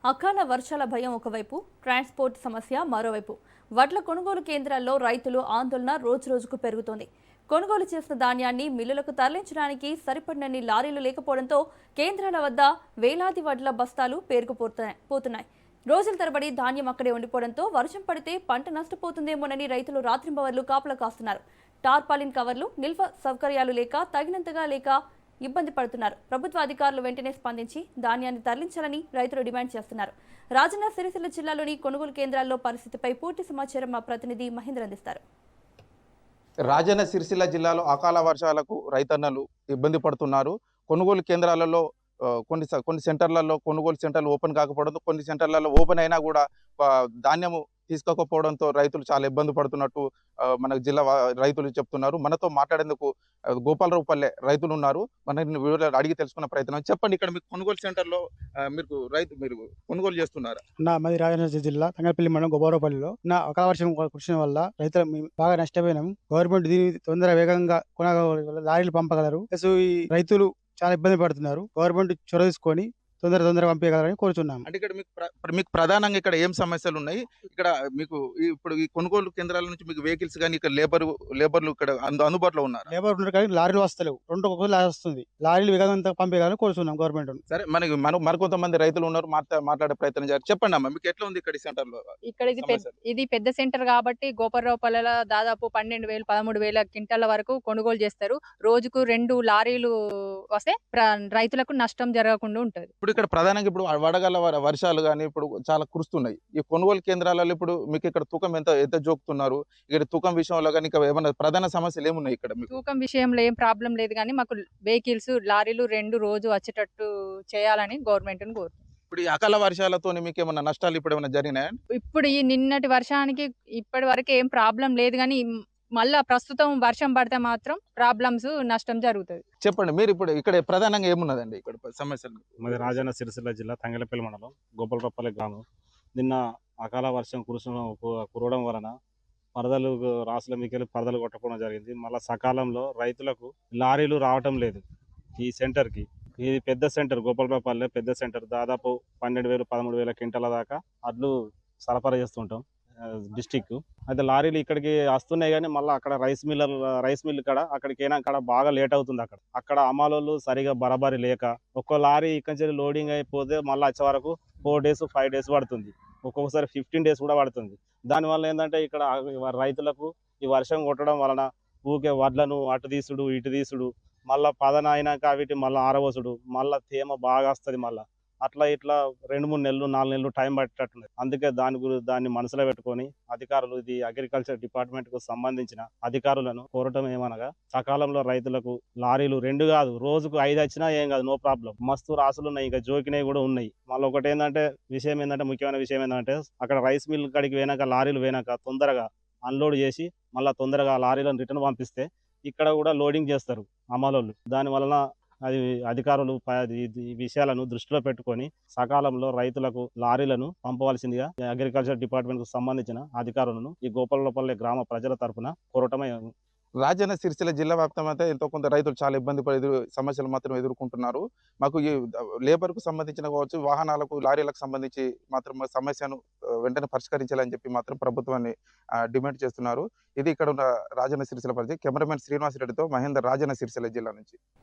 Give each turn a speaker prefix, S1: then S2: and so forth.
S1: అకాల వర్షాల భయం ఒకవైపు, ట్రాన్స్పోర్ట్ సమస్య మరోవైపు. వడ్ల కొనుగోలు కేంద్రాల్లో రైతులు ఆందోళన రోజురోజుకు పెరుగుతోంది. కొనుగోలు చేసిన ధాన్యాన్ని మిల్లులకు తరలించడానికి సరిపడినన్ని లారీలు లేకపోవడంతో కేంద్రాల వద్ద వేలాది వడ్ల బస్తాలు పేరుకుపోతున్నాయి. రోజుల తరబడి ధాన్యం అక్కడే ఉండిపోవడంతో వర్షం పడితే పంట నష్టపోతుందేమోనని రైతులు రాత్రింబవళ్లు కాపలా కాస్తున్నారు. టార్పాలిన్ కవర్లు, నిల్వ సౌకర్యాలు లేక తగినంతగా లేక ఇబ్బంది పడుతున్నారు. ప్రభుత్వ అధికారులు వెంటనే స్పందించి ధాన్యాన్ని తరలించాలని రైతులు డిమాండ్ చేస్తున్నారు. రాజన్న సిరిసిల్ల జిల్లాలోని కొనుగోలు కేంద్రాల్లో పరిస్థితిపై పూర్తి సమాచారం మా ప్రతినిధి మహేంద్ర అందిస్తారు.
S2: రాజన్న సిరిసిల్ల జిల్లాలో అకాల వర్షాలకు రైతన్నలు ఇబ్బంది పడుతున్నారు. కొనుగోలు కేంద్రాలలో కొన్ని సెంటర్లలో కొనుగోలు సెంటర్లు ఓపెన్ కాకపోవడంతో, కొన్ని సెంటర్లలో ఓపెన్ అయినా కూడా ధాన్యము తీసుకోకపోవడంతో రైతులు చాలా ఇబ్బంది పడుతున్నట్టు మన జిల్లా రైతులు చెప్తున్నారు. మనతో మాట్లాడేందుకు గోపాలరావుపల్లె రైతులు ఉన్నారు. మన వివరాలు అడిగి తెలుసుకున్న ప్రయత్నం. చెప్పండి, ఇక్కడ మీకు కొనుగోలు సెంటర్లో మీరు కొనుగోలు చేస్తున్నారా?
S3: మాది రాజన్న జిల్లా తంగలపల్లి మండలం గోపాలపల్లిలో అకాల వర్షం కురిసిన వల్ల రైతులు బాగా నష్టపోయినాం. గవర్నమెంట్ దీన్ని తొందరగా వేగంగా లారీలు పంపగలరు. ఈ రైతులు చాలా ఇబ్బంది పడుతున్నారు. గవర్నమెంట్ చొరవ తీసుకొని తొందరగా పంపించగలరని కోరుతున్నాం.
S2: అంటే ఇక్కడ మీకు ప్రధానంగా ఇక్కడ ఏం సమస్యలు ఉన్నాయి? ఇక్కడ మీకు ఇప్పుడు ఈ కొనుగోలు కేంద్రాల నుంచి మీకు వెహికల్స్ కానీ ఇక్కడ లేబర్లు ఇక్కడ అందుబాటులో ఉన్నారు?
S3: లేబర్ ఉన్నారు కానీ లారీలు వస్తలేవు. ఒక్కొక్క లారీ వస్తుంది. లారీలు వేగంగా పంపించాలని కోరుతున్నాం గవర్నమెంట్.
S2: సరే, మరికొంతమంది రైతులు ఉన్నారు, మాట్లాడే ప్రయత్నం చేయాలి. చెప్పండి అమ్మా, మీకు ఎట్లా ఉంది ఇక్కడ సెంటర్ లో?
S4: ఇక్కడ ఇది పెద్ద సెంటర్ కాబట్టి గోపర్రావుపల్లెలో దాదాపు 12,000 13,000 క్వింటాల వరకు కొనుగోలు చేస్తారు. రోజుకు 2 లారీలు వస్తే రైతులకు నష్టం జరగకుండా ఉంటది.
S2: ఇప్పుడు ఇక్కడ ప్రధానంగా వడగల వర్షాలు కానీ ఇప్పుడు చాలా కురుస్తున్నాయి. ఈ కొనుగోలు కేంద్రాలలో ఇప్పుడు మీకు ఇక్కడ తూకం ఎంత జోకుతున్నారు? ఇక్కడ తూకం విషయంలో కానీ ఏమైనా ప్రధాన సమస్యలు ఏమున్నాయి ఇక్కడ?
S4: తూకం విషయంలో ఏం ప్రాబ్లం లేదు కానీ మాకు వెహికల్స్ లారీలు 2 రోజు వచ్చేటట్టు చేయాలని గవర్నమెంట్ కోరుతుంది.
S2: ఇప్పుడు ఈ అకాల వర్షాలతో మీకు ఏమైనా నష్టాలు ఇప్పుడు ఏమైనా జరిగినాయా?
S4: ఇప్పుడు ఈ నిన్నటి వర్షానికి ఇప్పటి వరకు ఏం ప్రాబ్లం లేదు కానీ మళ్ళా ప్రస్తుతం వర్షం పడితే మాత్రం ప్రాబ్లమ్స్ నష్టం జరుగుతుంది.
S2: చెప్పండి, మీరు ఇప్పుడు ఇక్కడ ప్రధానంగా ఏమున్నదండి ఇక్కడ సమస్యలు?
S5: మాది రాజన్న సిరిసిల్ల జిల్లా తంగలపల్లి మండలం గోపాలపల్లి గ్రామం. నిన్న అకాల వర్షం కురవడం వలన పరదలు రాసుల మీకెళ్ళి పరదలు కొట్టకపోవడం జరిగింది. మళ్ళీ సకాలంలో రైతులకు లారీలు రావటం లేదు ఈ సెంటర్కి. ఇది పెద్ద సెంటర్, గోపాలపల్లి పెద్ద సెంటర్. దాదాపు 12,000 13,000 క్వింటాల దాకా అడ్లు సరఫరా చేస్తుంటాం డిస్టిక్. అయితే లారీలు ఇక్కడికి వస్తున్నాయి కానీ మళ్ళీ అక్కడ రైస్ మిల్ కాడ అక్కడికి అయినా అక్కడ బాగా లేట్ అవుతుంది. అక్కడ అమ్మాలోళ్ళు సరిగా బరాబరి లేక ఒక్కో లారీ ఇక్కడి నుంచి లోడింగ్ అయిపోతే మళ్ళీ వచ్చే వరకు 4 days 5 days పడుతుంది. ఒక్కొక్కసారి 15 days కూడా పడుతుంది. దానివల్ల ఏంటంటే ఇక్కడ రైతులకు ఈ వర్షం కొట్టడం వలన ఊకే వడ్లను అటు తీసుడు ఇటు తీసుడు, మళ్ళీ పదన అయినాక వీటి మళ్ళీ ఆరవసుడు, మళ్ళీ తేమ బాగా వస్తుంది. మళ్ళీ అట్లా ఇట్లా 2-3 నెలలు 4 నెలలు టైం పట్టేటట్టున్నది. అందుకే దాన్ని మనసులో పెట్టుకొని అధికారులు, ఇది అగ్రికల్చర్ డిపార్ట్మెంట్ కు సంబంధించిన అధికారులను కోరటం ఏమనగా సకాలంలో రైతులకు లారీలు 2 కాదు, రోజుకు 5 వచ్చినా ఏం కాదు, నో ప్రాబ్లం. మస్తు రాసులు ఉన్నాయి, ఇంకా జోకినవి కూడా ఉన్నాయి. మళ్ళీ ఒకటి ఏంటంటే ముఖ్యమైన విషయం ఏంటంటే అక్కడ రైస్ మిల్ కాడికి పోయినాక లారీలు పోయినాక తొందరగా అన్లోడ్ చేసి మళ్ళీ తొందరగా లారీలను రిటర్న్ పంపిస్తే ఇక్కడ కూడా లోడింగ్ చేస్తారు అమలోళ్ళు. దాని వలన అది అధికారులు ఈ విషయాలను దృష్టిలో పెట్టుకొని సకాలంలో రైతులకు లారీలను పంపవలసిందిగా అగ్రికల్చర్ డిపార్ట్మెంట్ కు సంబంధించిన అధికారులను ఈ గోపాలపల్లి గ్రామ ప్రజల తరఫున కోరటమే.
S2: రాజన్న సిరిసిల్ల జిల్లా వ్యాప్తంగా అయితే ఎంతో కొంత రైతులు చాలా ఇబ్బంది సమస్యలు మాత్రం ఎదుర్కొంటున్నారు. మాకు ఈ లేబర్ కు సంబంధించిన కావచ్చు, వాహనాలకు లారీలకు సంబంధించి మాత్రం సమస్యను వెంటనే పరిష్కరించాలని చెప్పి మాత్రం ప్రభుత్వాన్ని డిమాండ్ చేస్తున్నారు. ఇది ఇక్కడ ఉన్న రాజన్న సిరిసిల్ల పరిస్థితి. కెమెరామెన్ శ్రీనివాస్ రెడ్డితో మహేందర్, రాజన్న సిరిసిల్ల జిల్లా నుంచి.